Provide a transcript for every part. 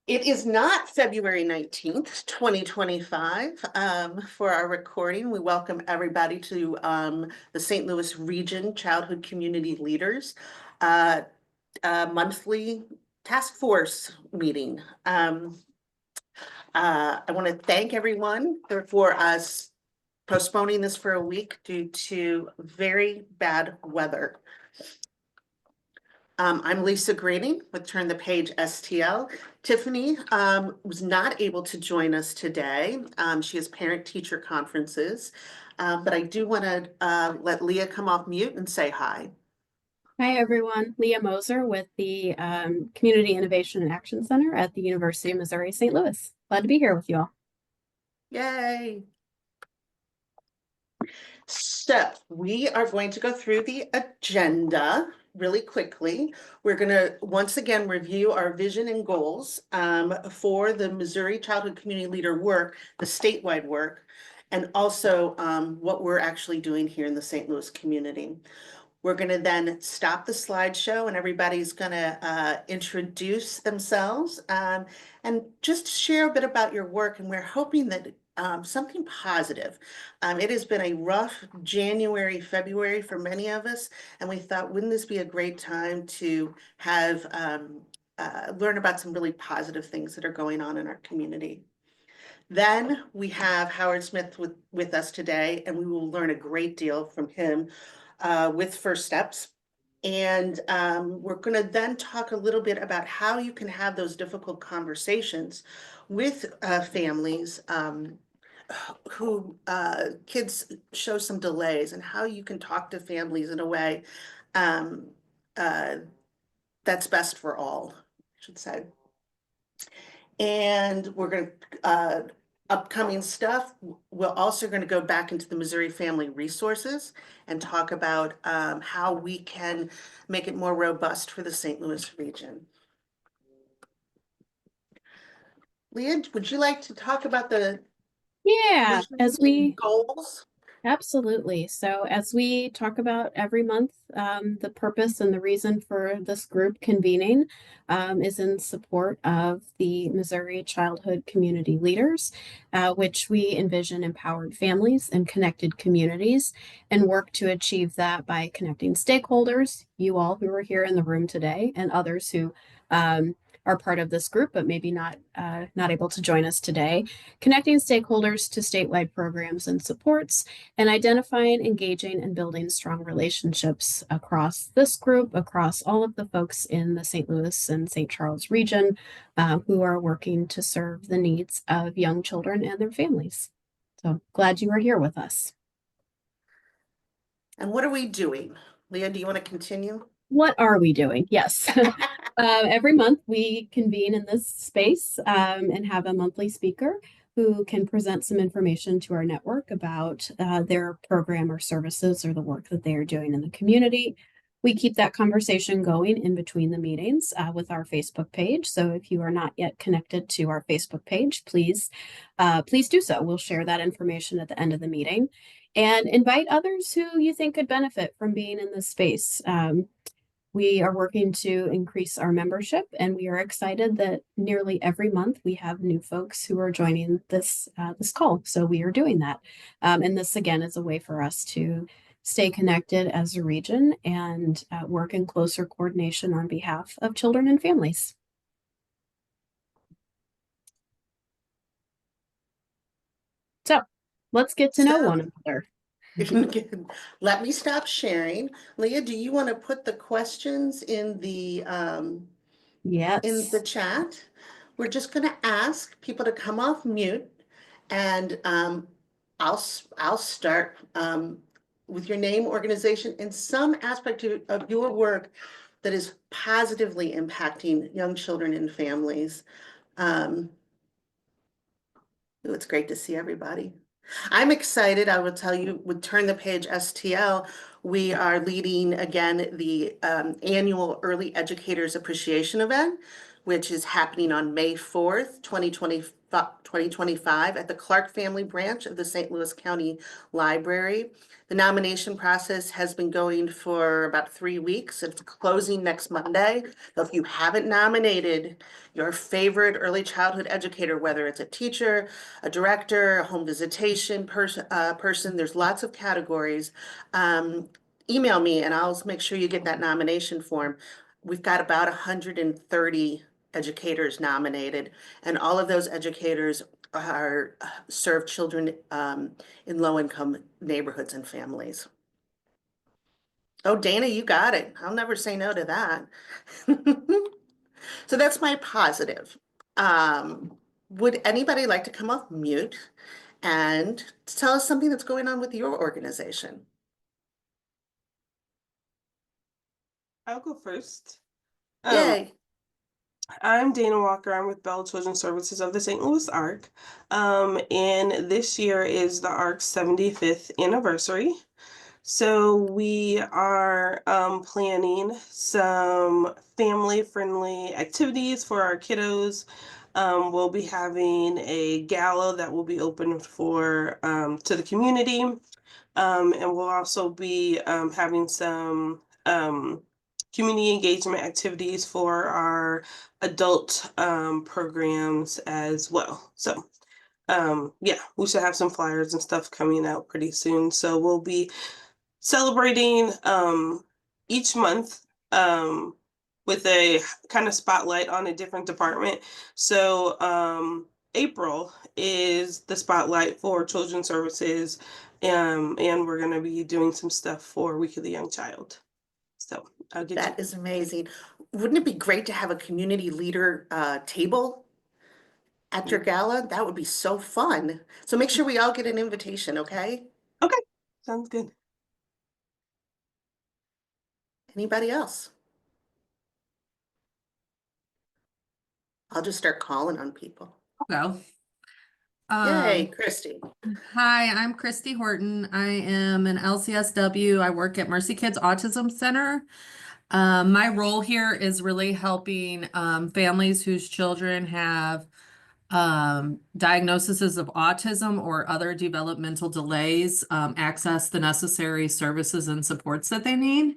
It is not February 19th, 2025. For our recording, we welcome everybody to the St. Louis Region Childhood Community Leaders uh, monthly task force meeting. I want to thank everyone for us postponing this for a week due to very bad weather. I'm Lisa Greening with Turn the Page STL. Tiffany was not able to join us today. She has parent-teacher conferences, but I do want to let Leah come off mute and say hi. Hi, everyone. Leah Moser with the Community Innovation and Action Center at the University of Missouri St. Louis. Glad to be here with you all. Yay! So we are going to go through the agenda really quickly. We're going to once again review our vision and goals for the Missouri Childhood Community Leader work, the statewide work, and also what we're actually doing here in the St. Louis community. We're going to then stop the slideshow and everybody's going to introduce themselves and just share a bit about your work. And we're hoping that something positive. It has been a rough January, February for many of us. And we thought, wouldn't this be a great time to have learn about some really positive things that are going on in our community. Then we have Howard Smith with us today, and we will learn a great deal from him with First Steps. And we're going to then talk a little bit about how you can have those difficult conversations with families who kids show some delays, and how you can talk to families in a way um, uh, that's best for all, I should say. And we're going to upcoming stuff. We're also going to go back into the Missouri Family Resources and talk about how we can make it more robust for the St. Louis region. Leah, would you like to talk about the Yeah, vision as and we goals? absolutely. So, as we talk about every month, the purpose and the reason for this group convening is in support of the Missouri Childhood Community Leaders, which we envision empowered families and connected communities, and work to achieve that by connecting stakeholders, you all who are here in the room today, and others who are part of this group but maybe not able to join us today, connecting stakeholders to statewide programs and supports, and identifying, engaging, and building strong relationships across this group, across all of the folks in the St. Louis and St. Charles region who are working to serve the needs of young children and their families. So glad you are here with us. And what are we doing? Leah, do you want to continue? What are we doing? Yes. Every month we convene in this space and have a monthly speaker who can present some information to our network about their program or services or the work that they are doing in the community. We keep that conversation going in between the meetings with our Facebook page. So if you are not yet connected to our Facebook page, please do so. We'll share that information at the end of the meeting and invite others who you think could benefit from being in this space. We are working to increase our membership, and we are excited that nearly every month we have new folks who are joining this call. So we are doing that, and this again is a way for us to stay connected as a region and work in closer coordination on behalf of children and families. So let's get to know So one another. let me stop sharing. Leah, do you want to put the questions in the Yes. chat? We're just going to ask people to come off mute, and I'll start with your name, organization, and some aspect of your work that is positively impacting young children and families. Um, it's great to see everybody. I'm excited. I will tell you, with Turn the Page STL, we are leading again the annual Early Educators Appreciation event, which is happening on May 4th, 2025 at the Clark Family Branch of the St. Louis County Library. The nomination process has been going for about 3 weeks. It's closing next Monday. So if you haven't nominated your favorite early childhood educator, whether it's a teacher, a director, a home visitation person, there's lots of categories. Email me and I'll make sure you get that nomination form. We've got about 130 educators nominated, and all of those educators are serve children in low-income neighborhoods and families. Oh, Dana, you got it. I'll never say no to that. So that's my positive. Would anybody like to come off mute and tell us something that's going on with your organization? I'll go first. Yay. I'm Dana Walker. I'm with Bell Children's Services of the St. Louis Arc. And this year is the Arc's 75th anniversary. So we are planning some family-friendly activities for our kiddos. We'll be having a gala that will be open for to the community. And we'll also be having some community engagement activities for our adult programs as well. So yeah, we should have some flyers and stuff coming out pretty soon. So we'll be celebrating each month with a kind of spotlight on a different department. So April is the spotlight for Children's Services, and we're going to be doing some stuff for Week of the Young Child. So I'll get That is amazing. Wouldn't it be great to have a community leader table at your gala? That would be so fun. So make sure we all get an invitation, okay? Okay, sounds good. Anybody else? I'll just start calling on people. Go. Yay, Christy. Hi, I'm Christy Horton. I am an LCSW. I work at Mercy Kids Autism Center. My role here is really helping families whose children have diagnoses of autism or other developmental delays access the necessary services and supports that they need.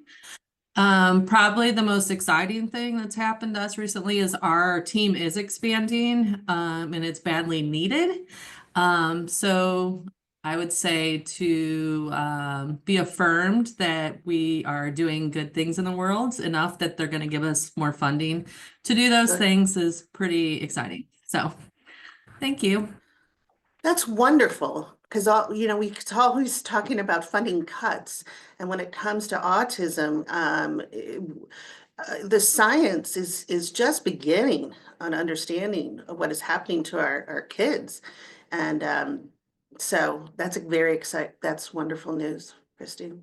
Probably the most exciting thing that's happened to us recently is our team is expanding, and it's badly needed. So I would say to be affirmed that we are doing good things in the world enough that they're going to give us more funding to do those Good. things is pretty exciting. So thank you. That's wonderful, because we're always talking about funding cuts, and when it comes to autism, the science is just beginning on understanding of what is happening to our kids, and so that's a very exciting. That's wonderful news, Christy.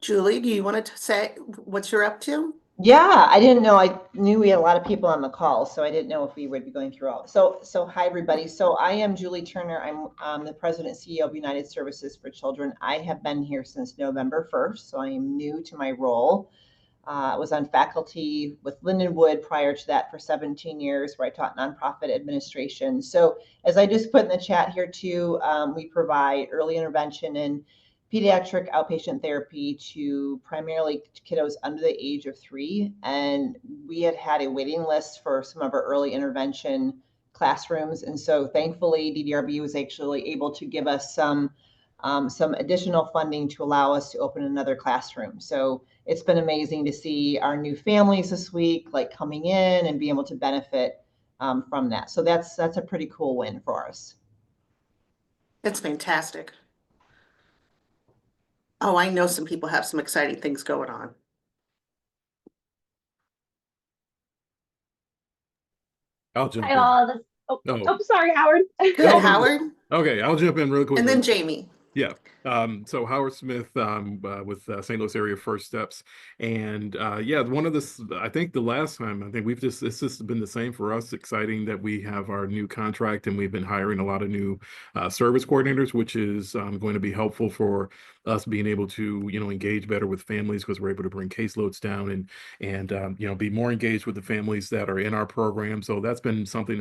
Julie, do you want to say what you're up to? Yeah, I didn't know. I knew we had a lot of people on the call, so I didn't know if we would be going through all. So hi everybody. So I am Julie Turner. I'm the President and CEO of United Services for Children. I have been here since November 1st, so I am new to my role. I was on faculty with Lindenwood prior to that for 17 years, where I taught nonprofit administration. So as I just put in the chat here too, we provide early intervention and pediatric outpatient therapy to primarily kiddos under the age of 3. And we had a waiting list for some of our early intervention classrooms. And so thankfully, DDRB was actually able to give us some additional funding to allow us to open another classroom. So it's been amazing to see our new families this week, like coming in and be able to benefit from that. So that's a pretty cool win for us. That's fantastic. Oh, I know some people have some exciting things going on. I'll jump Hi in. all. No. Sorry, Howard. Good, No, no. Howard, Okay, I'll jump in real quick. and then Jamie. Yeah. So Howard Smith with St. Louis area First Steps, and yeah, one of this. I think the last time, I think it's just been the same for us. Exciting that we have our new contract, and we've been hiring a lot of new service coordinators, which is going to be helpful for us being able to engage better with families because we're able to bring caseloads down and be more engaged with the families that are in our program. So that's been something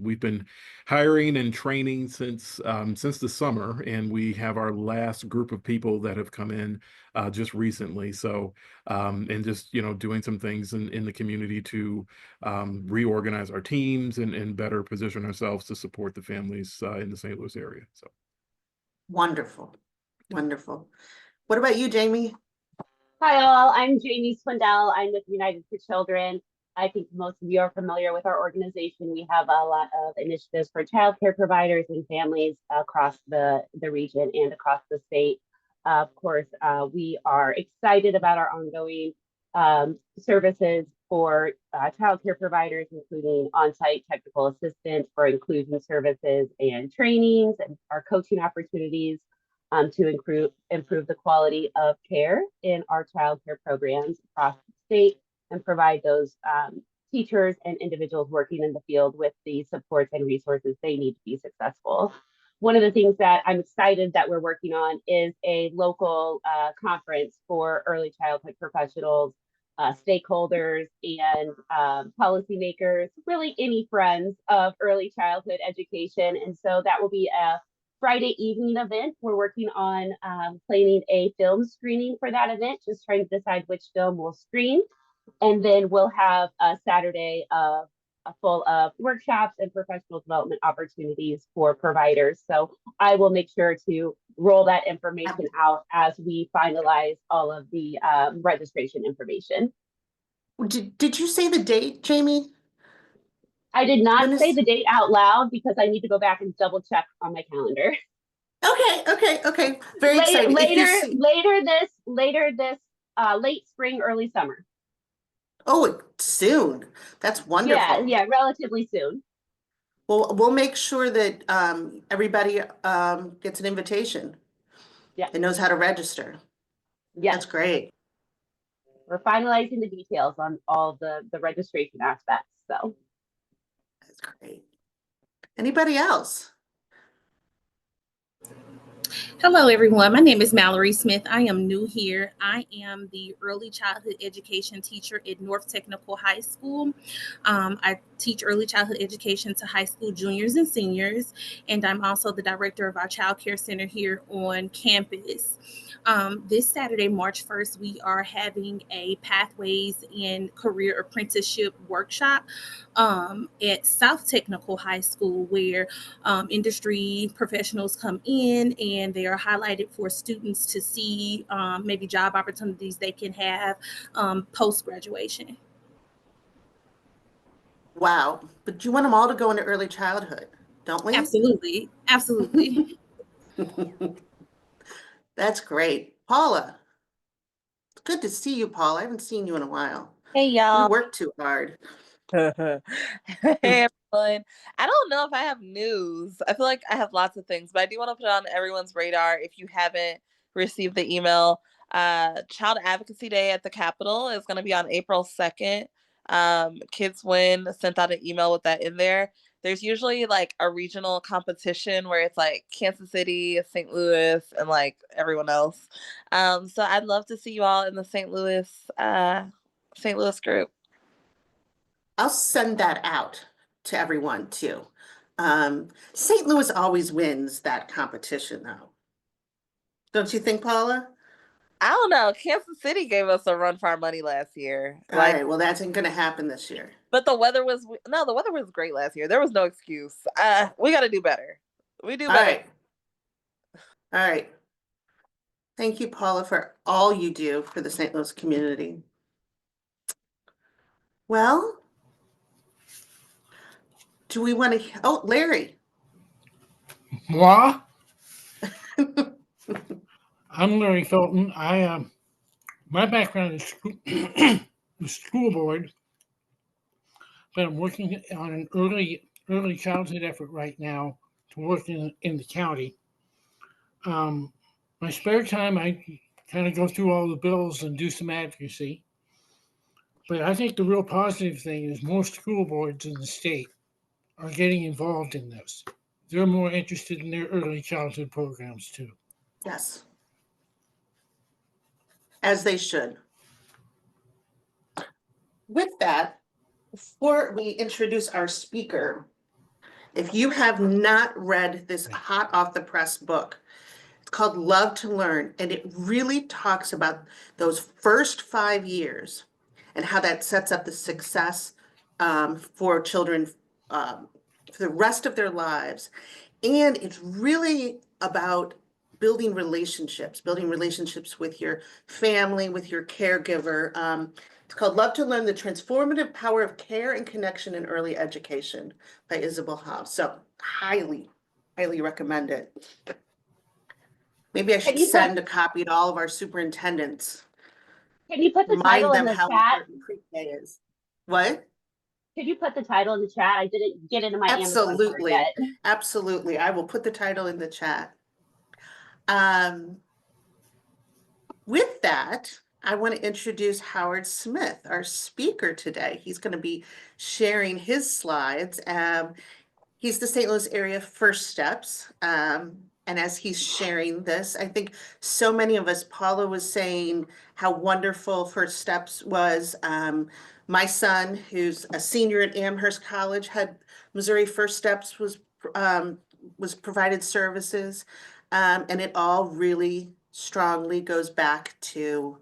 we've been hiring and training since the summer, and we have our last group of people that have come in just recently. So and just doing some things in the community to reorganize our teams and better position ourselves to support the families in the St. Louis area. So Wonderful, wonderful. What about you, Jamie? Hi all, I'm Jamie Swindell. I'm with United for Children. I think most of you are familiar with our organization. We have a lot of initiatives for childcare providers and families across the region and across the state. Of course, we are excited about our ongoing services for childcare providers, including on-site technical assistance for inclusion services and trainings, and our coaching opportunities to improve the quality of care in our childcare programs across the state and provide those teachers and individuals working in the field with the supports and resources they need to be successful. One of the things that I'm excited that we're working on is a local conference for early childhood professionals, stakeholders, and policymakers, really any friends of early childhood education. And so that will be a Friday evening event. We're working on planning a film screening for that event, just trying to decide which film we'll screen. And then we'll have a Saturday full of workshops and professional development opportunities for providers. So I will make sure to roll that information out as we finalize all of the registration information. Did you say the date, Jamie? I did not When say is- the date out loud because I need to go back and double check on my calendar. Okay. Very exciting. If you see- Later this late spring, early summer. Oh, soon. That's wonderful. Yeah, relatively soon. Well, we'll make sure that everybody gets an invitation. Yeah. And knows how to register. Yes, That's great. we're finalizing the details on all the registration aspects. So That's great. Anybody else? Hello, everyone. My name is Mallory Smith. I am new here. I am the early childhood education teacher at North Technical High School. I teach early childhood education to high school juniors and seniors, and I'm also the director of our child care center here on campus. This Saturday, March 1st, we are having a Pathways in Career Apprenticeship workshop at South Technical High School, where industry professionals come in and they are highlighted for students to see maybe job opportunities they can have post-graduation. Wow. But you want them all to go into early childhood, don't we? Absolutely. That's great. Paula. It's good to see you, Paula. I haven't seen you in a while. Hey We y'all. work too hard. Hey everyone. I don't know if I have news. I feel like I have lots of things, but I do want to put it on everyone's radar if you haven't received the email. Child Advocacy Day at the Capitol is going to be on April 2nd. Kids Win sent out an email with that in there. There's usually like a regional competition where it's like Kansas City, St. Louis, and like everyone else. So I'd love to see you all in the St. Louis group. I'll send that out to everyone too. St. Louis always wins that competition though. Don't you think, Paula? I don't know. Kansas City gave us a run for our money last year. All right, well, that's gonna happen this year. But the weather was great last year. There was no excuse. We got to do better. We do All better. right. All right. Thank you, Paula, for all you do for the St. Louis community. Well, do we want to, oh, Larry. Moi, I'm Larry Felton. My background is the school board, but I'm working on an early childhood effort right now to work in the county. My my spare time, I kind of go through all the bills and do some advocacy. But I think the real positive thing is most school boards in the state are getting involved in this. They're more interested in their early childhood programs too. Yes. As they should. With that, before we introduce our speaker, if you have not read this hot off the press book, it's called Love to Learn, and it really talks about those first 5 years and how that sets up the success for children for the rest of their lives. And it's really about building relationships with your family, with your caregiver. It's called Love to Learn, The Transformative Power of Care and Connection in Early Education by Isabel Hobbs. So highly, highly recommend it. Maybe I should you put- send a copy to all of our superintendents. Can you put the Remind title in them the how chat? important pre-K is. What? Could you put the title in the chat? I didn't get into my Amazon cart Absolutely. yet. Absolutely. I will put the title in the chat. With that, I want to introduce Howard Smith, our speaker today. He's going to be sharing his slides. He's the St. Louis area First Steps. And as he's sharing this, I think so many of us, Paula was saying how wonderful First Steps was. My son, who's a senior at Amherst College, had Missouri First Steps was provided services. And it all really strongly goes back to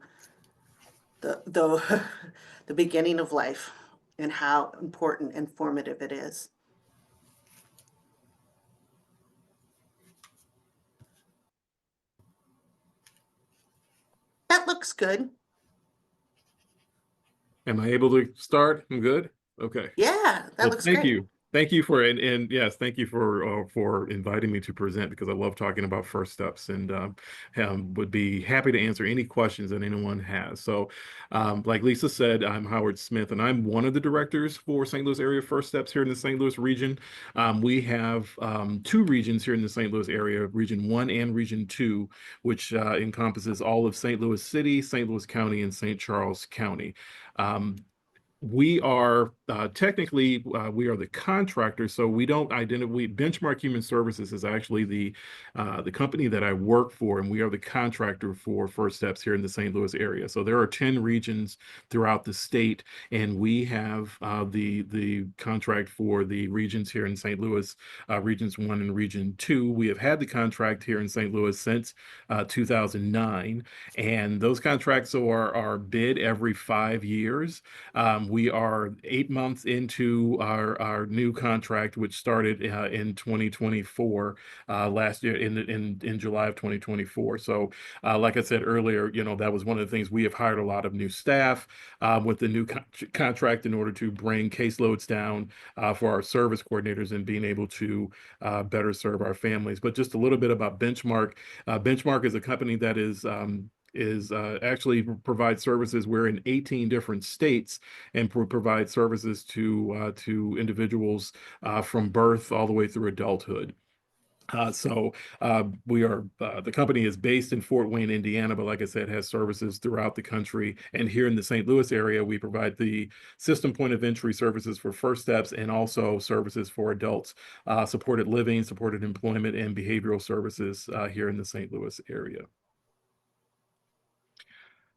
the beginning of life and how important and formative it is. That looks good. Am I able to start? I'm good? Okay. Yeah, that Well, looks thank great. you. Thank you for and yes, thank you for inviting me to present because I love talking about First Steps and would be happy to answer any questions that anyone has. So, like Lisa said, I'm Howard Smith and I'm one of the directors for St. Louis area First Steps here in the St. Louis region. We have 2 regions here in the St. Louis area, Region 1 and Region 2, which encompasses all of St. Louis City, St. Louis County, and St. Charles County. We are technically we are the contractor, so we don't identify. Benchmark Human Services is actually the company that I work for, and we are the contractor for First Steps here in the St. Louis area. So there are 10 regions throughout the state, and we have the contract for the regions here in St. Louis, Regions 1 and Region 2. We have had the contract here in St. Louis since 2009, and those contracts are bid every 5 years. We are 8 months into our new contract, which started in 2024, last year in July of 2024. So, like I said earlier, you know, that was one of the things. We have hired a lot of new staff with the new contract in order to bring caseloads down for our service coordinators and being able to better serve our families. But just a little bit about Benchmark. Benchmark is a company that is actually provide services. We're in 18 different states and provide services to individuals from birth all the way through adulthood. We are the company is based in Fort Wayne, Indiana, but like I said, has services throughout the country. And here in the St. Louis area, we provide the system point of entry services for First Steps and also services for adults, supported living, supported employment, and behavioral services here in the St. Louis area.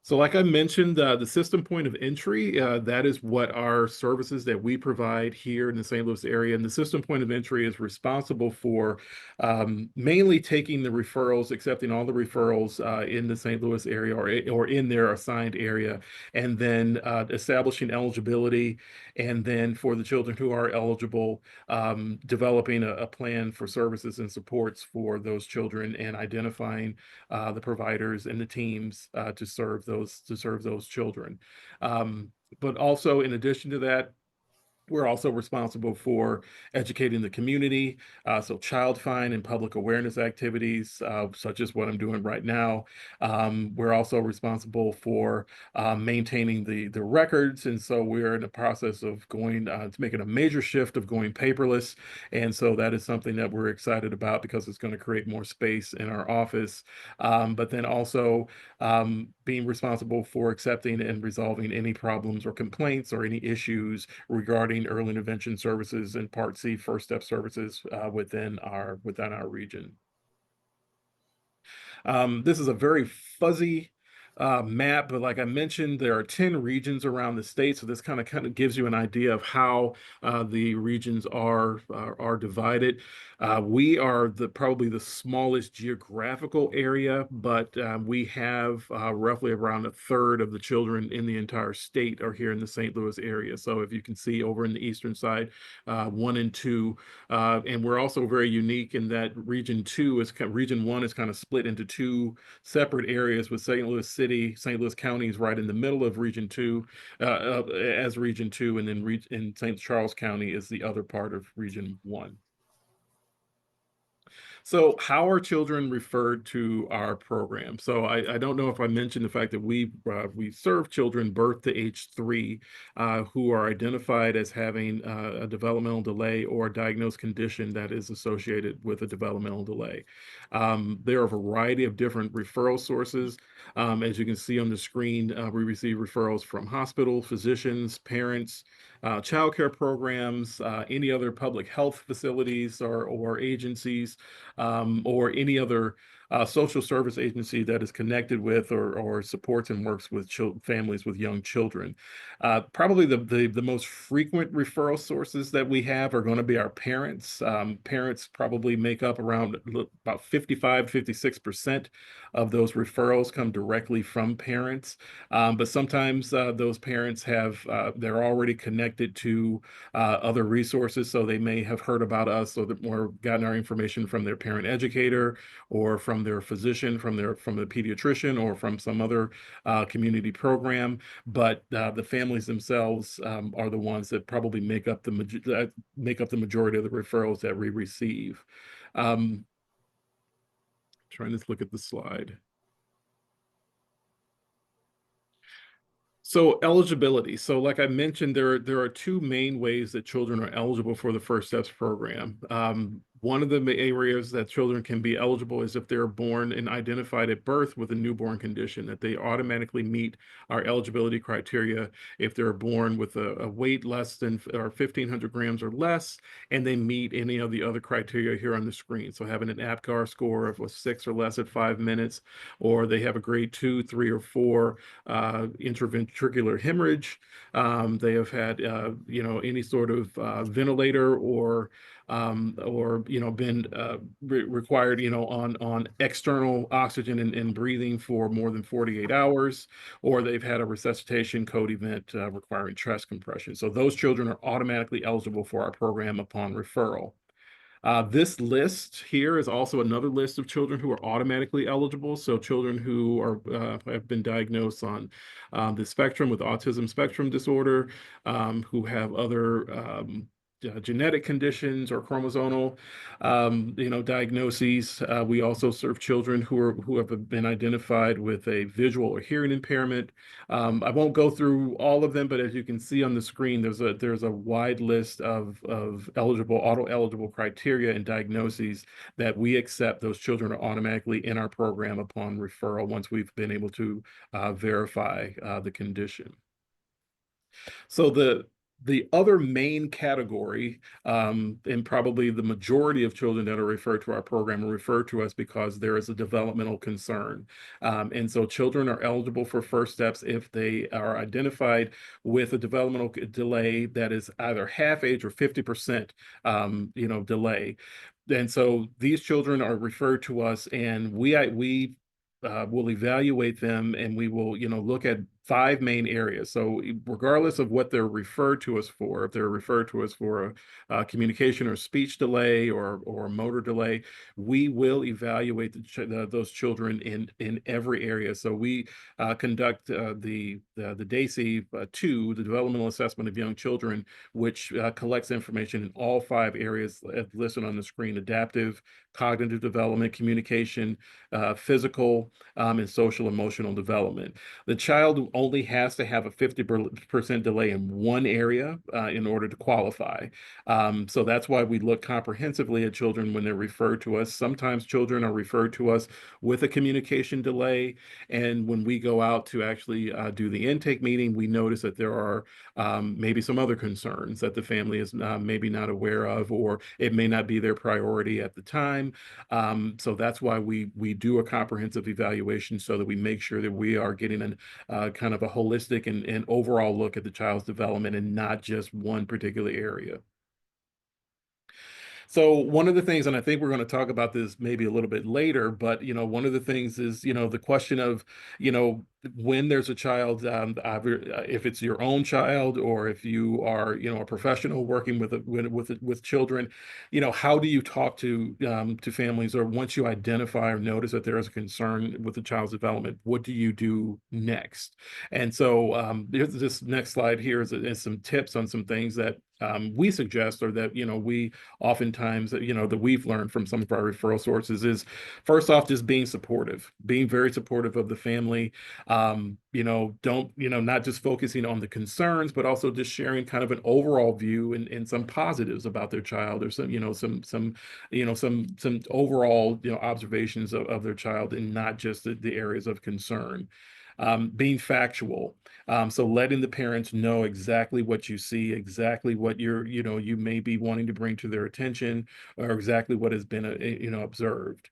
So like I mentioned, the system point of entry, that is what our services that we provide here in the St. Louis area. And the system point of entry is responsible for mainly taking the referrals, accepting all the referrals in the St. Louis area or in their assigned area, and then establishing eligibility. And then for the children who are eligible, developing a plan for services and supports for those children and identifying the providers and the teams to serve those children. But also in addition to that, We're also responsible for educating the community, so child find and public awareness activities, such as what I'm doing right now. We're also responsible for maintaining the records, and so we're in the process of going to making a major shift of going paperless, and so that is something that we're excited about because it's going to create more space in our office. But then also being responsible for accepting and resolving any problems or complaints or any issues regarding early intervention services and Part C First Step services within our region. This is a very fuzzy map, but like I mentioned, there are 10 regions around the state, so this kind of gives you an idea of how the regions are divided. We are probably the smallest geographical area, but we have roughly around a third of the children in the entire state are here in the St. Louis area. So if you can see over in the eastern side, 1 and 2, and we're also very unique in that region 1 is kind of split into 2 separate areas, with St. Louis City, St. Louis County is right in the middle of region 2, as region 2, and then in St. Charles County is the other part of region 1. So how are children referred to our program? So I don't know if I mentioned the fact that we serve children birth to age 3 who are identified as having a developmental delay or a diagnosed condition that is associated with a developmental delay. There are a variety of different referral sources. As you can see on the screen, we receive referrals from hospitals, physicians, parents, childcare programs, any other public health facilities or agencies, or any other social service agency that is connected with or supports and works with families with young children. Probably the most frequent referral sources that we have are going to be our parents. Parents probably make up around about 56% of those referrals come directly from parents. But sometimes those parents they're already connected to other resources, so they may have heard about us or gotten our information from their parent educator or from their physician, from the pediatrician, or from some other community program. But the families themselves are the ones that probably make up the majority of the referrals that we receive. Trying to look at the slide. So eligibility. So like I mentioned, there are 2 main ways that children are eligible for the First Steps program. One of the areas that children can be eligible is if they're born and identified at birth with a newborn condition, that they automatically meet our eligibility criteria if they're born with a weight less than or 1,500 grams or less, and they meet any of the other criteria here on the screen. So having an APGAR score of a 6 or less at 5 minutes, or they have a grade 2, 3, or 4 intraventricular hemorrhage. They have had any sort of ventilator or been required on external oxygen and breathing for more than 48 hours, or they've had a resuscitation code event requiring chest compression. So those children are automatically eligible for our program upon referral. This list here is also another list of children who are automatically eligible. So children who have been diagnosed on the spectrum with autism spectrum disorder, who have other genetic conditions or chromosomal diagnoses. We also serve children who have been identified with a visual or hearing impairment. I won't go through all of them, but as you can see on the screen, there's a wide list of auto-eligible criteria and diagnoses that we accept. Those children are automatically in our program upon referral once we've been able to verify the condition. So the other main category, and probably the majority of children that are referred to our program are referred to us because there is a developmental concern. And so children are eligible for First Steps if they are identified with a developmental delay that is either half age or 50% delay. And so these children are referred to us, and we will evaluate them, and we will look at 5 main areas. So regardless of what they're referred to us for, if they're referred to us for a communication or speech delay or motor delay, we will evaluate those children in every area. So we conduct the DAISY-2, the Developmental Assessment of Young Children, which collects information in all 5 areas listed on the screen: adaptive, cognitive development, communication, physical, and social emotional development. The child only has to have a 50% delay in one area in order to qualify. So that's why we look comprehensively at children when they're referred to us. Sometimes children are referred to us with a communication delay, and when we go out to actually do the intake meeting, we notice that there are maybe some other concerns that the family is maybe not aware of, or it may not be their priority at the time. So that's why we do a comprehensive evaluation, so that we make sure that we are getting an kind of a holistic and overall look at the child's development, and not just one particular area. So one of the things, and I think we're going to talk about this maybe a little bit later, but one of the things is the question of when there's a child, if it's your own child, or if you are a professional working with children, how do you talk to families, or once you identify or notice that there is a concern with the child's development, what do you do next? And so this next slide here is some tips on some things that we suggest, or that we oftentimes that we've learned from some of our referral sources. Is first off, just being very supportive of the family. Don't not just focusing on the concerns, but also just sharing kind of an overall view and some positives about their child, or some overall observations of their child, and not just the areas of concern. Being factual. So letting the parents know exactly what you see, exactly what you may be wanting to bring to their attention, or exactly what has been observed.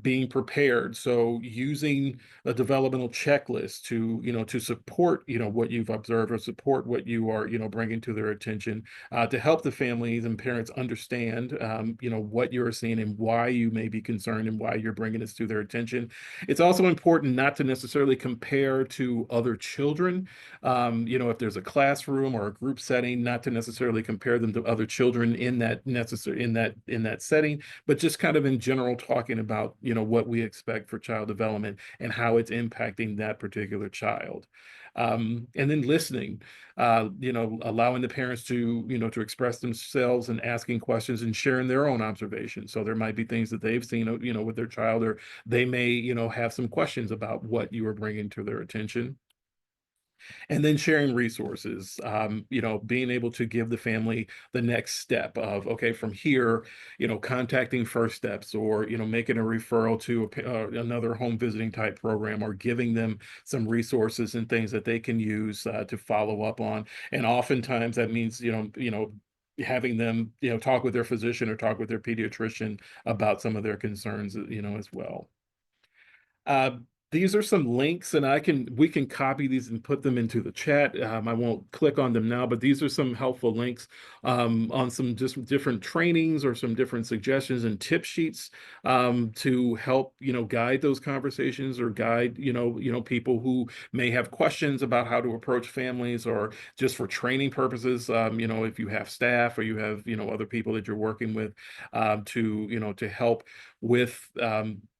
Being prepared, so using a developmental checklist to support what you've observed, or support what you are bringing to their attention, to help the families and parents understand what you're seeing and why you may be concerned, and why you're bringing this to their attention. It's also important not to necessarily compare to other children. If there's a classroom or a group setting, not to necessarily compare them to other children in that setting, but just kind of in general talking about what we expect for child development and how it's impacting that particular child. And then listening, allowing the parents to express themselves, and asking questions, and sharing their own observations. So there might be things that they've seen with their child, or they may have some questions about what you are bringing to their attention. And then sharing resources, being able to give the family the next step of, okay, from here, contacting First Steps, or making a referral to another home visiting type program, or giving them some resources and things that they can use to follow up on. And oftentimes that means having them talk with their physician, or talk with their pediatrician about some of their concerns as well. These are some links, and we can copy these and put them into the chat. I won't click on them now, but these are some helpful links on some just different trainings, or some different suggestions and tip sheets to help guide those conversations, or guide people who may have questions about how to approach families, or just for training purposes. If you have staff, or you have other people that you're working with, to help with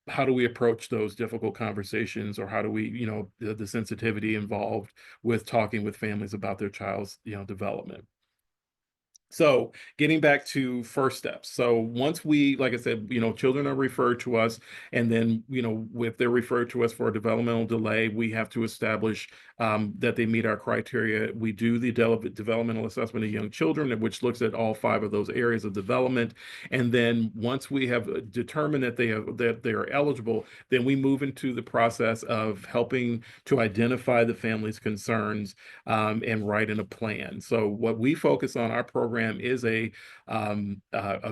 how do we approach those difficult conversations, or how do we, the sensitivity involved with talking with families about their child's, development. So getting back to First Steps. So once we, like I said, children are referred to us, and then, if they're referred to us for a developmental delay, we have to establish that they meet our criteria. We do the developmental assessment of young children, which looks at all 5 of those areas of development. And then once we have determined that they are eligible, then we move into the process of helping to identify the family's concerns, and write in a plan. So what we focus on, our program program is a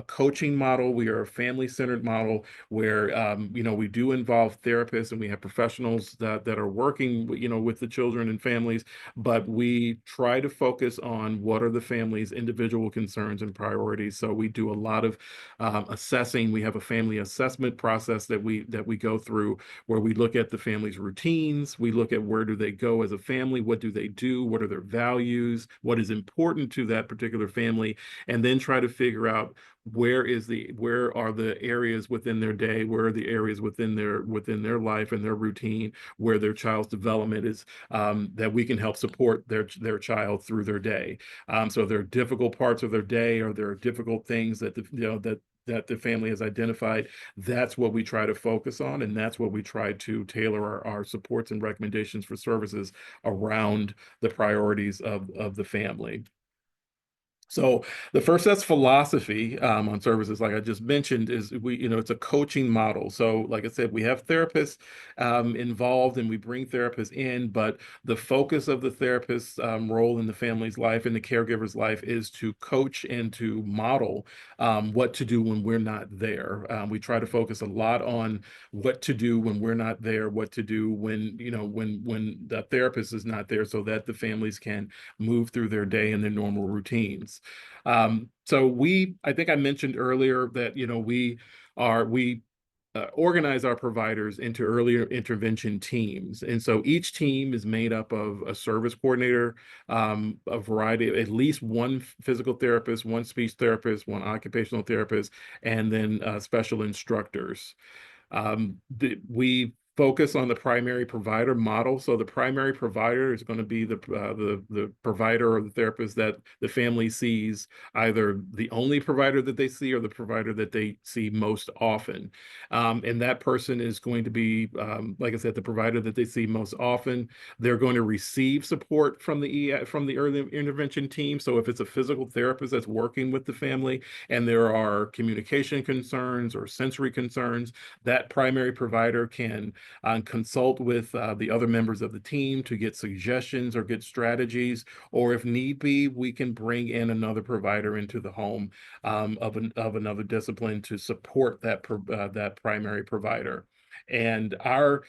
coaching model. We are a family-centered model where, you know, we do involve therapists and we have professionals that are working, you know, with the children and families, but we try to focus on what are the family's individual concerns and priorities. So we do a lot of assessing. We have a family assessment process that we go through, where we look at the family's routines. We look at where do they go as a family, what do they do, what are their values, what is important to that particular family, and then try to figure out where are the areas within their day, where are the areas within their life and their routine where their child's development is, that we can help support their child through their day. So there are difficult parts of their day, or there are difficult things that that the family has identified. That's what we try to focus on, and that's what we try to tailor our supports and recommendations for services around the priorities of the family. So the first Steps philosophy on services, like I just mentioned, is it's a coaching model. So like I said, we have therapists involved and we bring therapists in, but the focus of the therapist's role in the family's life and the caregiver's life is to coach and to model what to do when we're not there. We try to focus a lot on what to do when we're not there, what to do when the therapist is not there, so that the families can move through their day and their normal routines. So I think I mentioned earlier that, we organize our providers into earlier intervention teams. And so each team is made up of a service coordinator, a variety of at least one physical therapist, one speech therapist, one occupational therapist, and then special instructors. We focus on the primary provider model. So the primary provider is going to be the provider or the therapist that the family sees, either the only provider that they see or the provider that they see most often. And that person is going to be, like I said, the provider that they see most often. They're going to receive support from the early intervention team. So if it's a physical therapist that's working with the family and there are communication concerns or sensory concerns, that primary provider can consult with the other members of the team to get suggestions or get strategies, or if need be, we can bring in another provider into the home of another discipline to support that primary provider. And our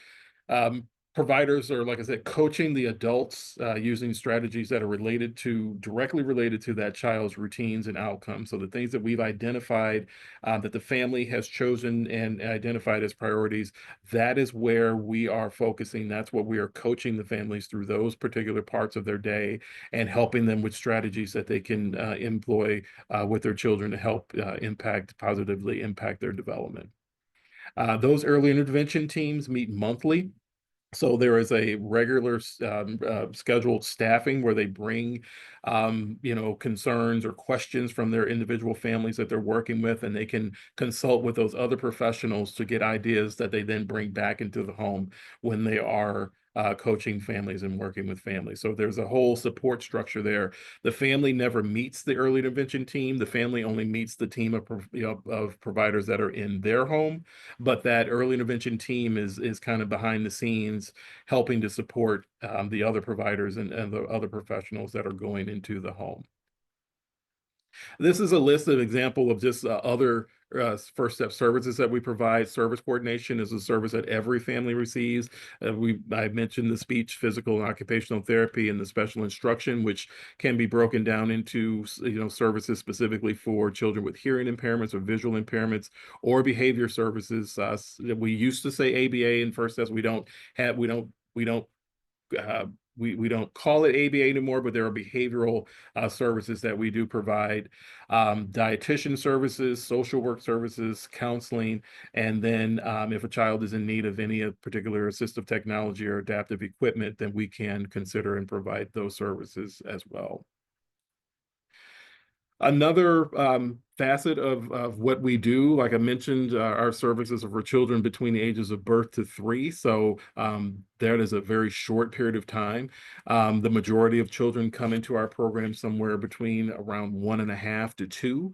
providers are, like I said, coaching the adults using strategies that are directly related to that child's routines and outcomes. So the things that we've identified that the family has chosen and identified as priorities, that is where we are focusing. That's what we are coaching the families through, those particular parts of their day, and helping them with strategies that they can employ with their children to help positively impact their development. Those early intervention teams meet monthly. So there is a regular scheduled staffing where they bring, concerns or questions from their individual families that they're working with, and they can consult with those other professionals to get ideas that they then bring back into the home when they are coaching families and working with families. So there's a whole support structure there. The family never meets the early intervention team. The family only meets the team of providers that are in their home, but that early intervention team is kind of behind the scenes, helping to support the other providers and the other professionals that are going into the home. This is a list of example of just other First Step services that we provide. Service coordination is a service that every family receives. I mentioned the speech, physical, and occupational therapy, and the special instruction, which can be broken down into services specifically for children with hearing impairments or visual impairments, or behavior services. We used to say ABA in First Steps. We don't call it ABA anymore, but there are behavioral services that we do provide, dietitian services, social work services, counseling, and then if a child is in need of any particular assistive technology or adaptive equipment, then we can consider and provide those services as well. Another facet of what we do. Like I mentioned, our services are for children between the ages of birth to 3. So that is a very short period of time. The majority of children come into our program somewhere between around 1.5 to 2.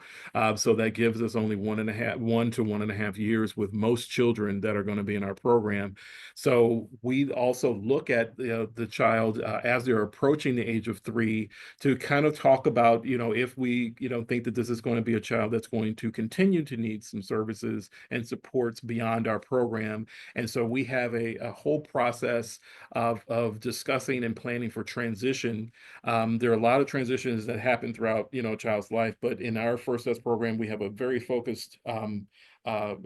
So that gives us only 1 to 1.5 years with most children that are going to be in our program. So we also look at the child as they're approaching the age of 3 to kind of talk about, if we, think that this is going to be a child that's going to continue to need some services and supports beyond our program. And so we have a whole process of discussing and planning for transition. There are a lot of transitions that happen throughout, a child's life, but in our First Steps program, we have a very focused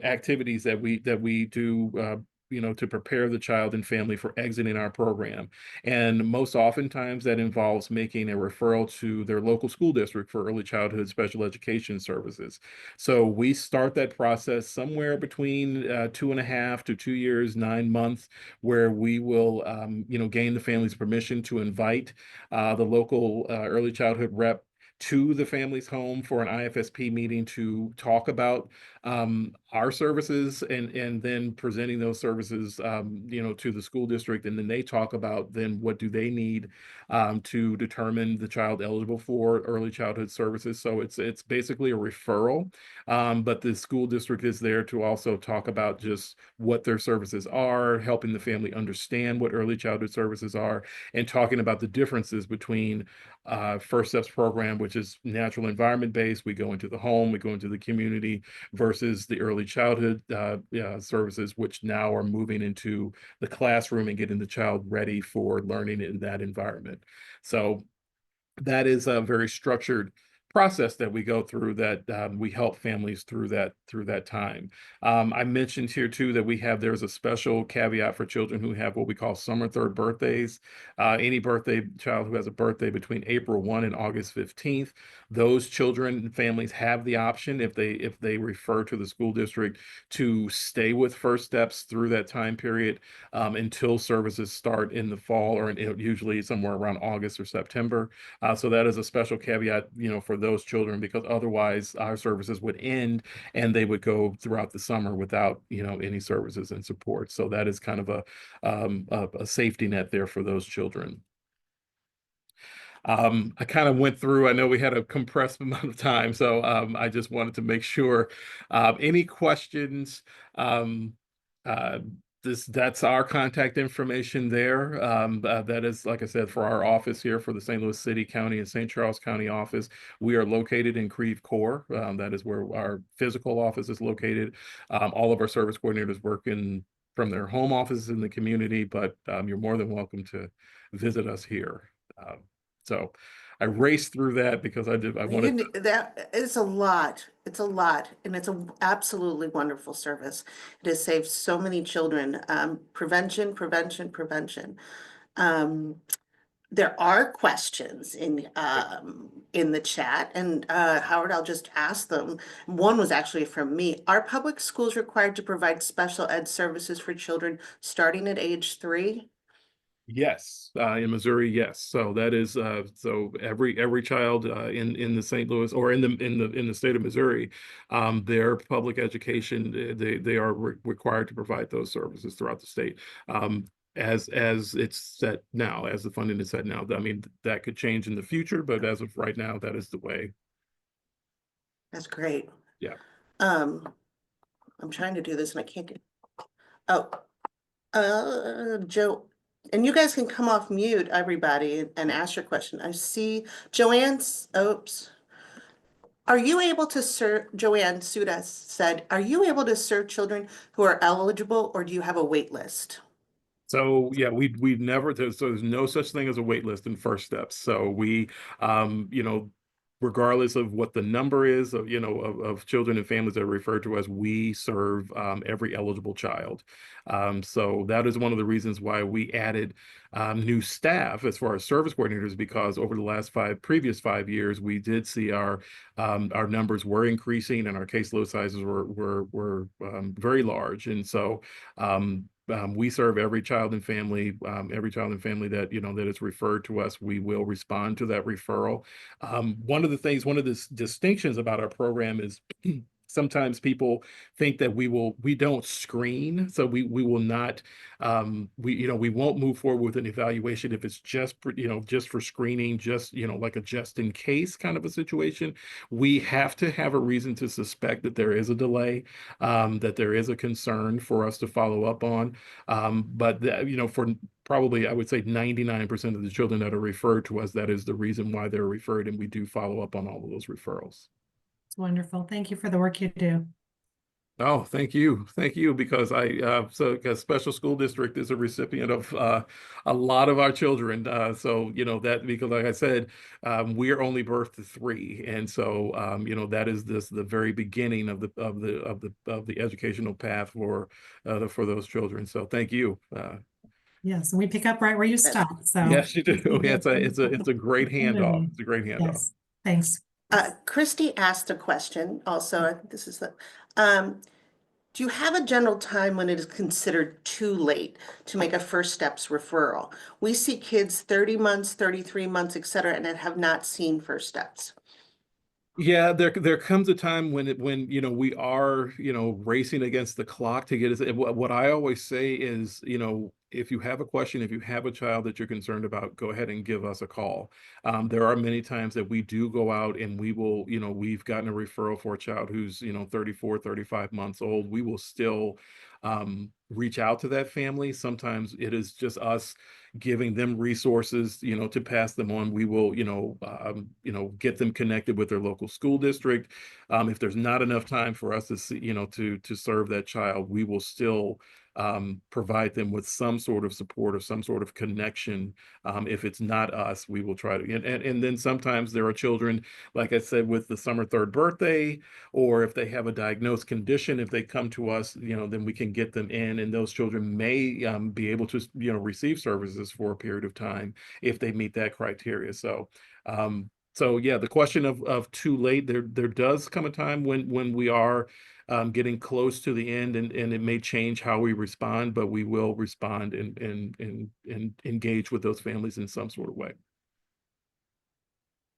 activities that we do to prepare the child and family for exiting our program. And most oftentimes that involves making a referral to their local school district for early childhood special education services. So we start that process somewhere between 2.5 to 2 years, 9 months, where we will, gain the family's permission to invite the local early childhood rep to the family's home for an IFSP meeting to talk about our services and then presenting those services, to the school district. And then they talk about then what do they need to determine the child eligible for early childhood services. So it's basically a referral, but the school district is there to also talk about just what their services are, helping the family understand what early childhood services are, and talking about the differences between First Steps program, which is natural environment based. We go into the home, we go into the community, versus the early childhood services, which now are moving into the classroom and getting the child ready for learning in that environment. So that is a very structured process that we go through, that we help families through that time. I mentioned here too that there's a special caveat for children who have what we call summer third birthdays. Any child who has a birthday between April 1 and August 15th, those children and families have the option, if they refer to the school district, to stay with First Steps through that time period until services start in the fall, or usually somewhere around August or September. So that is a special caveat, for those children, because otherwise our services would end and they would go throughout the summer without, any services and support. So that is kind of a safety net there for those children. I kind of went through, I know we had a compressed amount of time, so I just wanted to make sure. Any questions? That's our contact information there. That is, like I said, for our office here for the St. Louis City, County, and St. Charles County office. We are located in Creve Coeur. That is where our physical office is located. All of our service coordinators work from their home offices in the community, but you're more than welcome to visit us here. So I raced through that because I wanted That is a lot. It's a lot, and it's an absolutely wonderful service. It has saved so many children. Prevention. There are questions in the chat, and Howard, I'll just ask them. One was actually from me. Are public schools required to provide special ed services for children starting at age 3? Yes, in Missouri, yes. So that is so every child in the St. Louis, or in the state of Missouri, their public education, they are required to provide those services throughout the state. As it's set now, as the funding is set now. I mean, that could change in the future, but as of right now, that is the way. That's great. Yeah. I'm trying to do this and I can't get. Joe. And you guys can come off mute, everybody, and ask your question. I see Joanne, oops. Are you able to serve, Joanne Sudas said, are you able to serve children who are eligible, or do you have a wait list? So yeah, we've never, so there's no such thing as a wait list in First Steps. So we, regardless of what the number is of, of children and families that are referred to as, we serve every eligible child. So that is one of the reasons why we added new staff as far as service coordinators, because over the previous 5 years, we did see our numbers were increasing and our caseload sizes were very large. And so we serve every child and family that, that is referred to us, we will respond to that referral. One of the distinctions about our program is sometimes people think that we don't screen, so we will not, we won't move forward with an evaluation if it's just for screening, just, like a just in case kind of a situation. We have to have a reason to suspect that there is a delay, that there is a concern for us to follow up on. But for probably, I would say 99% of the children that are referred to us, that is the reason why they're referred, and we do follow up on all of those referrals. It's wonderful. Thank you for the work you do. Oh, thank you. Because because Special School District is a recipient of a lot of our children. So, that, because like I said, we're only birth to 3. And so, that is the very beginning of the educational path for those children. So thank you. Yes, and we pick up right where you stop. So Yes, you do. It's a great handoff. It's a great handoff. yes, thanks. Christy asked a question also. I think this is the, do you have a general time when it is considered too late to make a First Steps referral? We see kids 30 months, 33 months, et cetera, and have not seen First Steps. Yeah, there comes a time when we are, racing against the clock to get it. What I always say is, if you have a question, if you have a child that you're concerned about, go ahead and give us a call. There are many times that we do go out and we will, we've gotten a referral for a child who's, 34, 35 months old. We will still reach out to that family. Sometimes it is just us giving them resources, to pass them on. We will, get them connected with their local school district. If there's not enough time for us to see, to serve that child, we will still provide them with some sort of support or some sort of connection. If it's not us, we will try to, and then sometimes there are children, like I said, with the summer 3rd birthday, or if they have a diagnosed condition, if they come to us, then we can get them in, and those children may be able to, receive services for a period of time if they meet that criteria. So, yeah, the question of too late, there does come a time when we are getting close to the end, and it may change how we respond, but we will respond and engage with those families in some sort of way.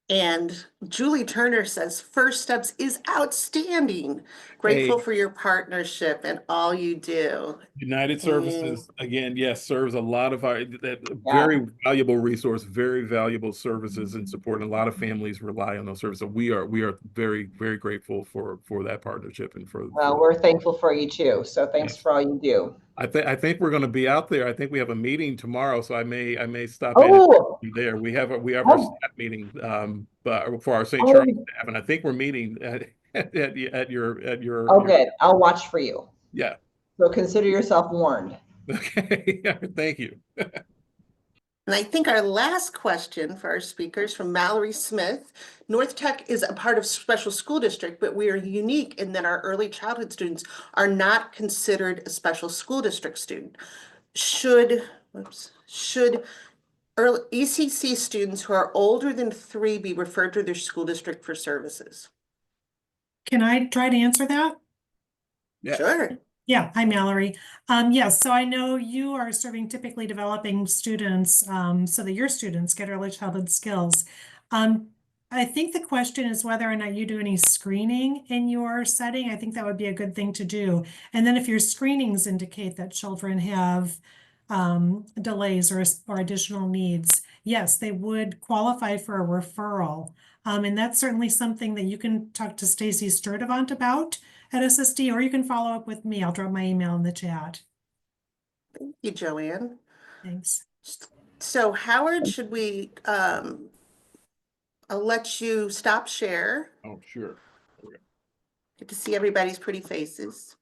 And Julie Turner says, First Steps is outstanding. Grateful for your partnership and all you do. United Services, again, yes, serves a lot of very valuable resource, very valuable services and support. And a lot of families rely on those services. So we are very, very grateful for that partnership and for. Well, we're thankful for you too. So thanks for all you do. I think we're going to be out there. I think we have a meeting tomorrow, so I may stop in there. We have our staff meeting, but for our St. Charles staff, and I think we're meeting at your. Oh, good. I'll watch for you. Yeah. So consider yourself warned. Okay. Thank you. And I think our last question for our speakers from Mallory Smith. North Tech is a part of Special School District, but we are unique in that our early childhood students are not considered a Special School District student. Should early ECC students who are older than 3 be referred to their school district for services? Can I try to answer that? Yeah. Sure. Yeah, hi Mallory. Yes, so I know you are serving typically developing students so that your students get early childhood skills. I think the question is whether or not you do any screening in your setting. I think that would be a good thing to do. And then if your screenings indicate that children have delays or additional needs, yes, they would qualify for a referral. And that's certainly something that you can talk to Stacy Sturdivant about at SSD, or you can follow up with me. I'll drop my email in the chat. Thank you, Joanne. Thanks. So Howard, should we, I'll let you stop share. Oh, sure. Okay. Get to see everybody's pretty faces.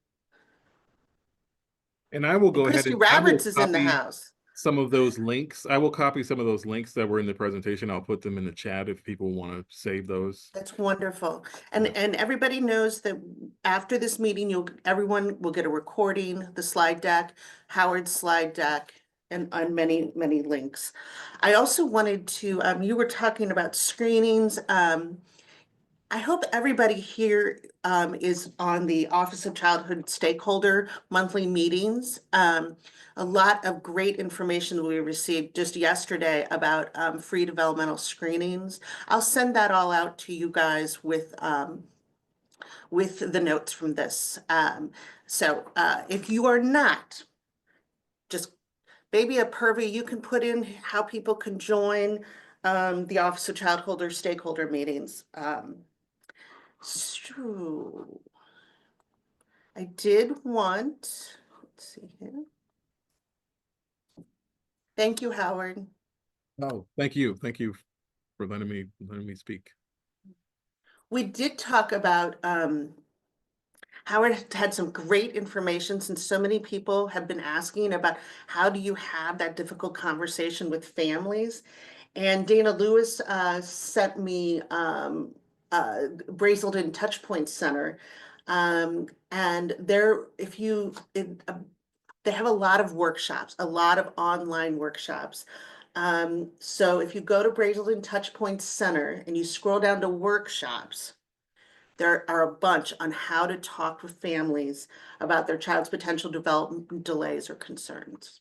And I will go ahead Christy and Roberts is in the house. Some of those links. I will copy some of those links that were in the presentation. I'll put them in the chat if people want to save those. That's wonderful. And everybody knows that after this meeting, everyone will get a recording, the slide deck, Howard's slide deck, and on many, many links. I also wanted to, you were talking about screenings. I hope everybody here is on the Office of Childhood Stakeholder monthly meetings. A lot of great information we received just yesterday about free developmental screenings. I'll send that all out to you guys with the notes from this. So if you are not, just maybe a purvey, you can put in how people can join the Office of Childhood Stakeholder meetings. So I did want, let's see here. Thank you, Howard. Oh, thank you. Thank you for letting me speak. We did talk about, Howard had some great information since so many people have been asking about how do you have that difficult conversation with families? And Dana Lewis sent me Brazelton Touchpoint Center. And there, they have a lot of workshops, a lot of online workshops. So if you go to Brazelton Touchpoint Center and you scroll down to workshops, there are a bunch on how to talk with families about their child's potential development delays or concerns.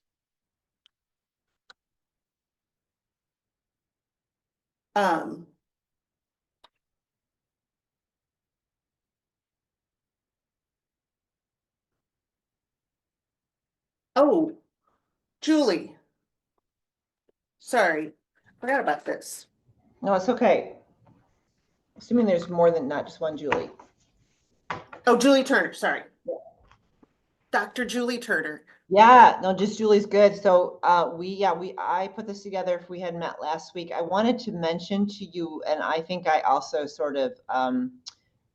Oh, Julie. Sorry, forgot about this. No, it's okay. Assuming there's more than not just one Julie. Oh, Julie Turner, sorry. Dr. Julie Turner. Yeah, no, just Julie's good. So I put this together if we had met last week. I wanted to mention to you, and I think I also sort of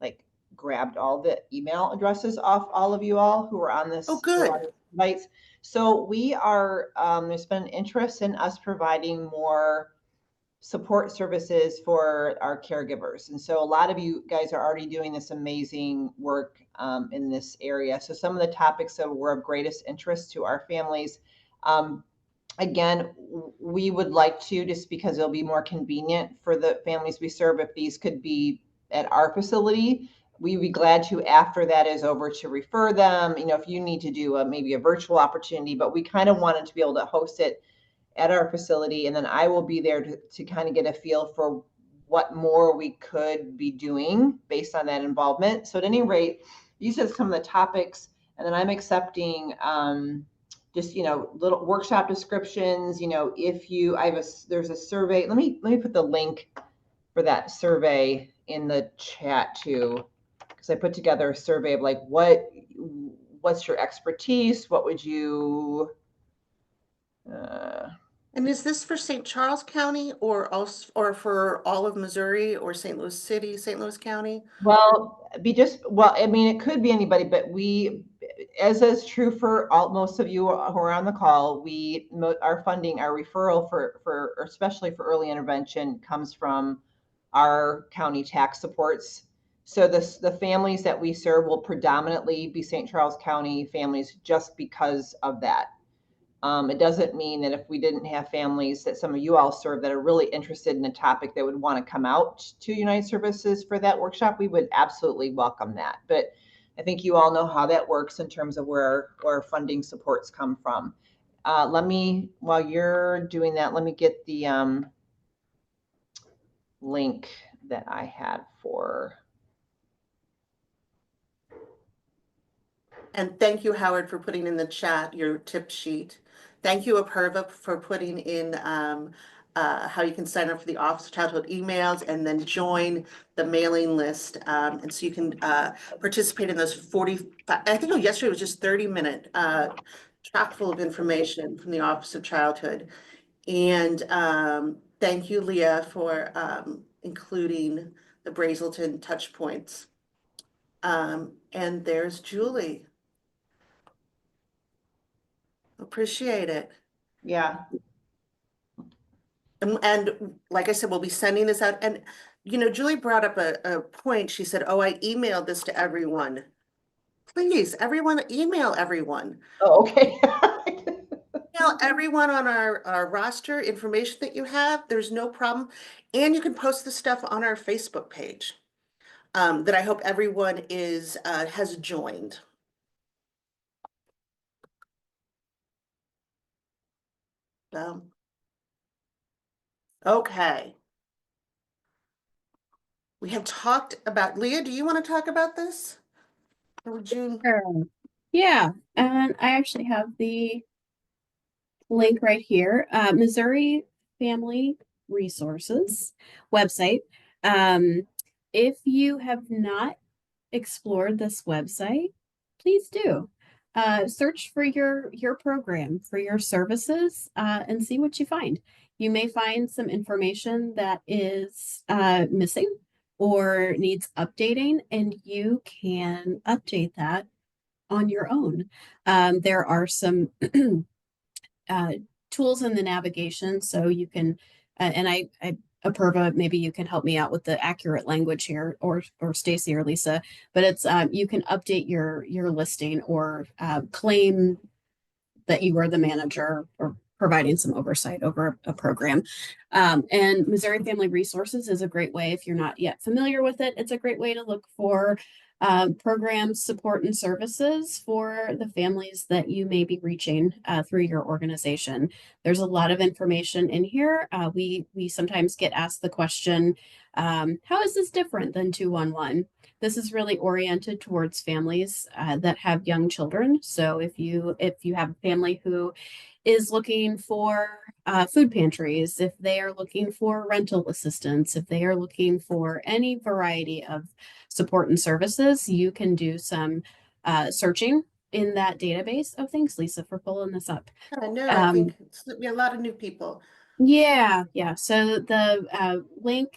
like grabbed all the email addresses off all of you all who were on this. Oh, good. Invites. So we are, there's been interest in us providing more support services for our caregivers. And so a lot of you guys are already doing this amazing work in this area. So some of the topics that were of greatest interest to our families, again, we would like to, just because it'll be more convenient for the families we serve, if these could be at our facility, we'd be glad to, after that is over, to refer them, if you need to do maybe a virtual opportunity, but we kind of wanted to be able to host it at our facility, and then I will be there to kind of get a feel for what more we could be doing based on that involvement. So at any rate, these are some of the topics, and then I'm accepting just little workshop descriptions. There's a survey. Let me put the link for that survey in the chat too, because I put together a survey of like what's your expertise, what would you and is this for St. Charles County or also, or for all of Missouri or St. Louis City, St. Louis County? Well, it could be anybody, but as is true for most of you who are on the call, our funding, our referral for especially for early intervention comes from our county tax supports. So the families that we serve will predominantly be St. Charles County families just because of that. It doesn't mean that if we didn't have families that some of you all serve that are really interested in a topic that would want to come out to United Services for that workshop, we would absolutely welcome that. But I think you all know how that works in terms of where funding supports come from. While you're doing that, let me get the link that I had for. And thank you, Howard, for putting in the chat your tip sheet. Thank you, Apurva, for putting in how you can sign up for the Office of Childhood emails and then join the mailing list. And so you can participate in those 45, I think yesterday was just 30-minute chock full of information from the Office of Childhood. And thank you, Leah, for including the Brazelton touch points. And there's Julie. Appreciate it. Yeah. And like I said, we'll be sending this out. And, Julie brought up a point. She said, oh, I emailed this to everyone. Please, everyone, email everyone. Oh, okay. Email everyone on our roster information that you have. There's no problem. And you can post the stuff on our Facebook page. that I hope everyone has joined. Okay. We have talked about, Leah, do you want to talk about this? Or would you? Sure. Yeah, and I actually have the link right here. Missouri Family Resources website. If you have not explored this website, please do. Search for your program, for your services, and see what you find. You may find some information that is missing or needs updating, and you can update that on your own. There are some tools in the navigation, so you can, and Apurva, maybe you can help me out with the accurate language here, or Stacy or Lisa, but it's you can update your listing or claim that you are the manager or providing some oversight over a program. And Missouri Family Resources is a great way, if you're not yet familiar with it, it's a great way to look for programs, support, and services for the families that you may be reaching through your organization. There's a lot of information in here. We sometimes get asked the question, how is this different than 211? This is really oriented towards families that have young children. So if you have a family who is looking for food pantries, if they are looking for rental assistance, if they are looking for any variety of support and services, you can do some searching in that database. Oh, thanks, Lisa, for pulling this up. I know, I think it's a lot of new people. Yeah. So the link,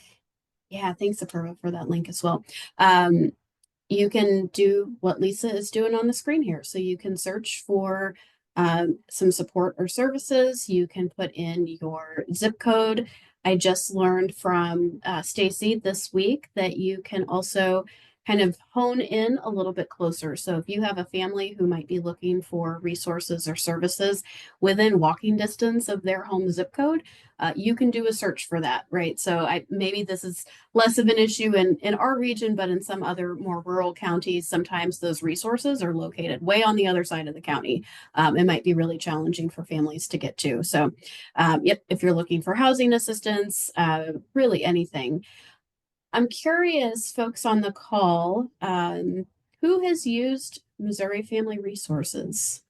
yeah, thanks, Apurva, for that link as well. You can do what Lisa is doing on the screen here. So you can search for some support or services. You can put in your zip code. I just learned from Stacy this week that you can also kind of hone in a little bit closer. So if you have a family who might be looking for resources or services within walking distance of their home zip code, you can do a search for that, right? So maybe this is less of an issue in our region, but in some other more rural counties, sometimes those resources are located way on the other side of the county. It might be really challenging for families to get to. So, yep, if you're looking for housing assistance, really anything. I'm curious, folks on the call, who has used Missouri Family Resources?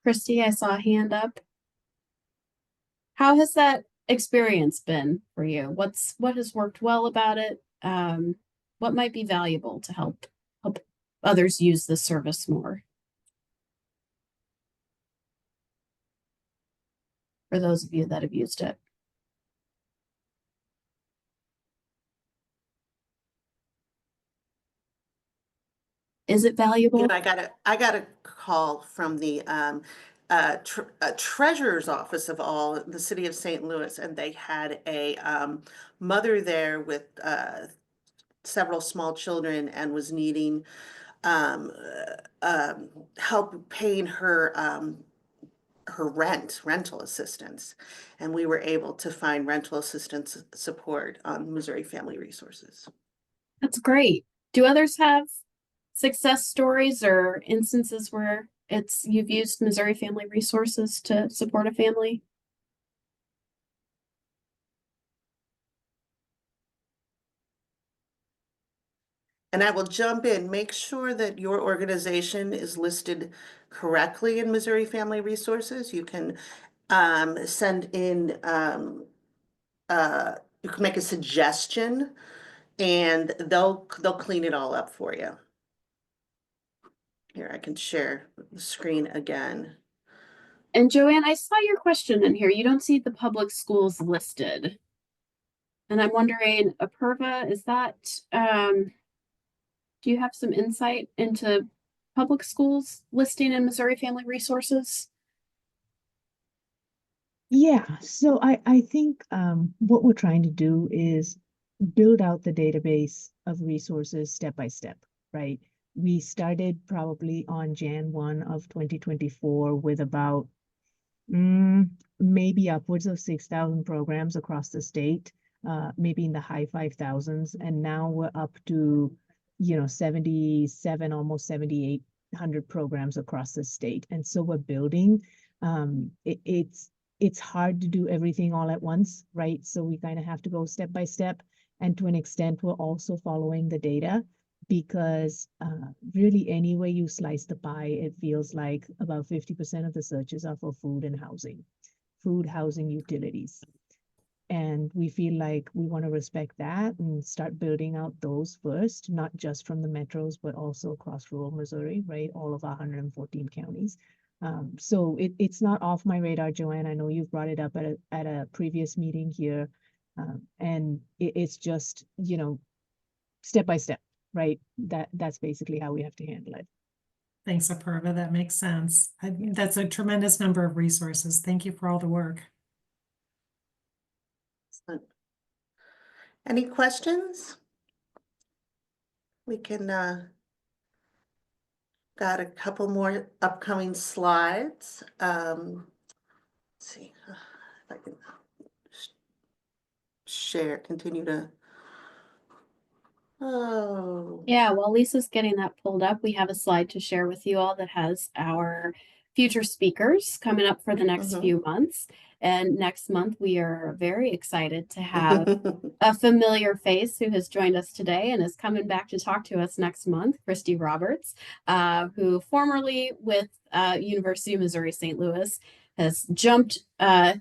Christy, I saw a hand up. How has that experience been for you? What has worked well about it? What might be valuable to help others use this service more? For those of you that have used it. Is it valuable? And I got a call from the treasurer's office of all, the city of St. Louis, and they had a mother there with several small children and was needing help paying her rental assistance, and we were able to find rental assistance support on Missouri Family Resources. That's great. Do others have success stories or instances where you've used Missouri Family Resources to support a family? And I will jump in, make sure that your organization is listed correctly in Missouri Family Resources. You can send in, you can make a suggestion and they'll clean it all up for you. Here, I can share the screen again. And Joanne, I saw your question in here. You don't see the public schools listed. And I'm wondering, Apurva, is that, do you have some insight into public schools listing in Missouri Family Resources? Yeah, so I think what we're trying to do is build out the database of resources step by step, right? We started probably on Jan 1 of 2024 with about maybe upwards of 6,000 programs across the state, maybe in the high 5,000s. And now we're up to, 77, almost 7,800 programs across the state. And so we're building. It's hard to do everything all at once, right? So we kind of have to go step by step. And to an extent, we're also following the data, because really any way you slice the pie, it feels like about 50% of the searches are for food and housing, food, housing, utilities. And we feel like we want to respect that and start building out those first, not just from the metros, but also across rural Missouri, right? All of our 114 counties. So it's not off my radar, Joanne. I know you've brought it up at a previous meeting here. And it's just, step by step, right? That's basically how we have to handle it. Thanks, Apurva. That makes sense. That's a tremendous number of resources. Thank you for all the work. Excellent. Any questions? We can, got a couple more upcoming slides. Let's see if I can continue to. Oh. Yeah, while Lisa's getting that pulled up, we have a slide to share with you all that has our future speakers coming up for the next few months. And next month, we are very excited to have a familiar face who has joined us today and is coming back to talk to us next month, Christy Roberts, who formerly with University of Missouri St. Louis has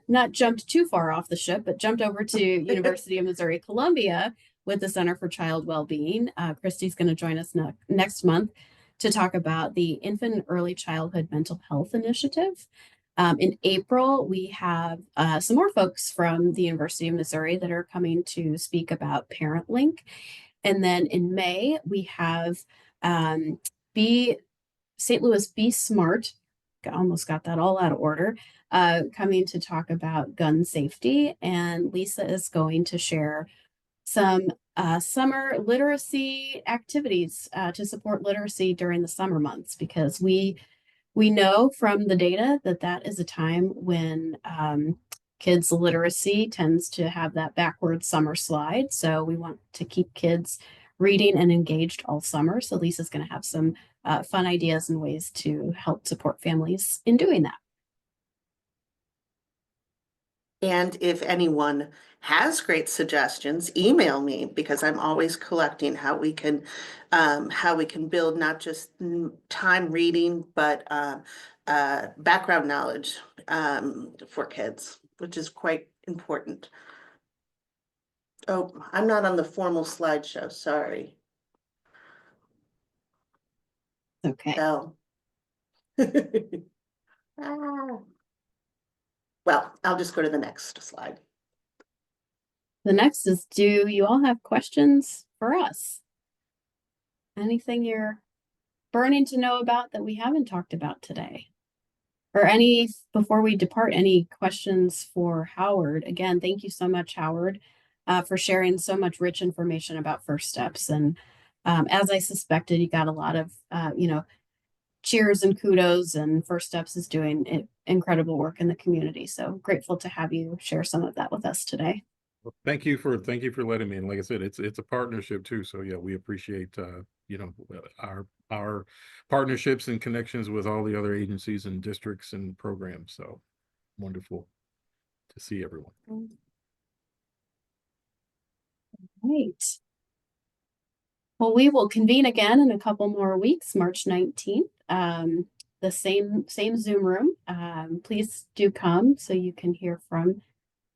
not jumped too far off the ship, but jumped over to University of Missouri Columbia with the Center for Child Wellbeing. Christy's going to join us next month to talk about the Infant and Early Childhood Mental Health Initiative. In April, we have some more folks from the University of Missouri that are coming to speak about ParentLink. And then in May, we have St. Louis Be Smart, almost got that all out of order, coming to talk about gun safety. And Lisa is going to share some summer literacy activities to support literacy during the summer months, because we know from the data that is a time when kids' literacy tends to have that backward summer slide. So we want to keep kids reading and engaged all summer. So Lisa's going to have some fun ideas and ways to help support families in doing that. And if anyone has great suggestions, email me, because I'm always collecting how we can build not just time reading, but background knowledge for kids, which is quite important. Oh, I'm not on the formal slideshow, sorry. Okay. Oh. Well, I'll just go to the next slide. The next is, do you all have questions for us? Anything you're burning to know about that we haven't talked about today? Or before we depart, any questions for Howard? Again, thank you so much, Howard, for sharing so much rich information about First Steps. And as I suspected, you got a lot of, cheers and kudos, and First Steps is doing incredible work in the community. So grateful to have you share some of that with us today. Well, thank you for letting me. And like I said, it's a partnership too. So yeah, we appreciate our partnerships and connections with all the other agencies and districts and programs. So wonderful to see everyone. Right. Well, we will convene again in a couple more weeks, March 19th, the same Zoom room. Please do come so you can hear from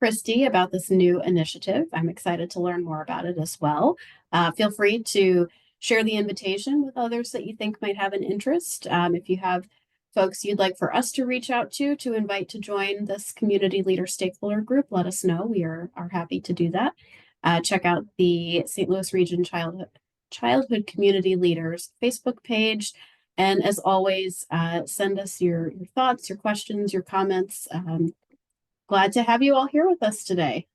Christy about this new initiative. I'm excited to learn more about it as well. Feel free to share the invitation with others that you think might have an interest. If you have folks you'd like for us to reach out to invite to join this community leader stakeholder group, let us know. We are happy to do that. Check out the St. Louis Region Childhood Community Leaders Facebook page. And as always, send us your thoughts, your questions, your comments. Glad to have you all here with us today.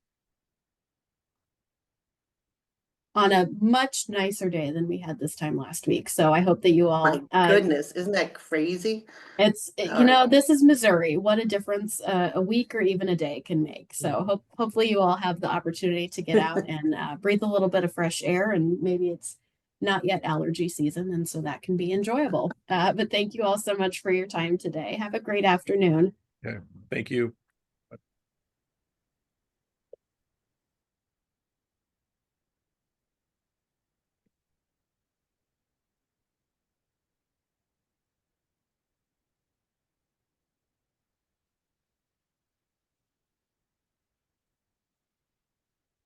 on a much nicer day than we had this time last week. So I hope that you all, My goodness, isn't that crazy? you know, this is Missouri. What a difference a week or even a day can make. So hopefully you all have the opportunity to get out and breathe a little bit of fresh air, and maybe it's not yet allergy season, and so that can be enjoyable. But thank you all so much for your time today. Have a great afternoon. Yeah, thank you.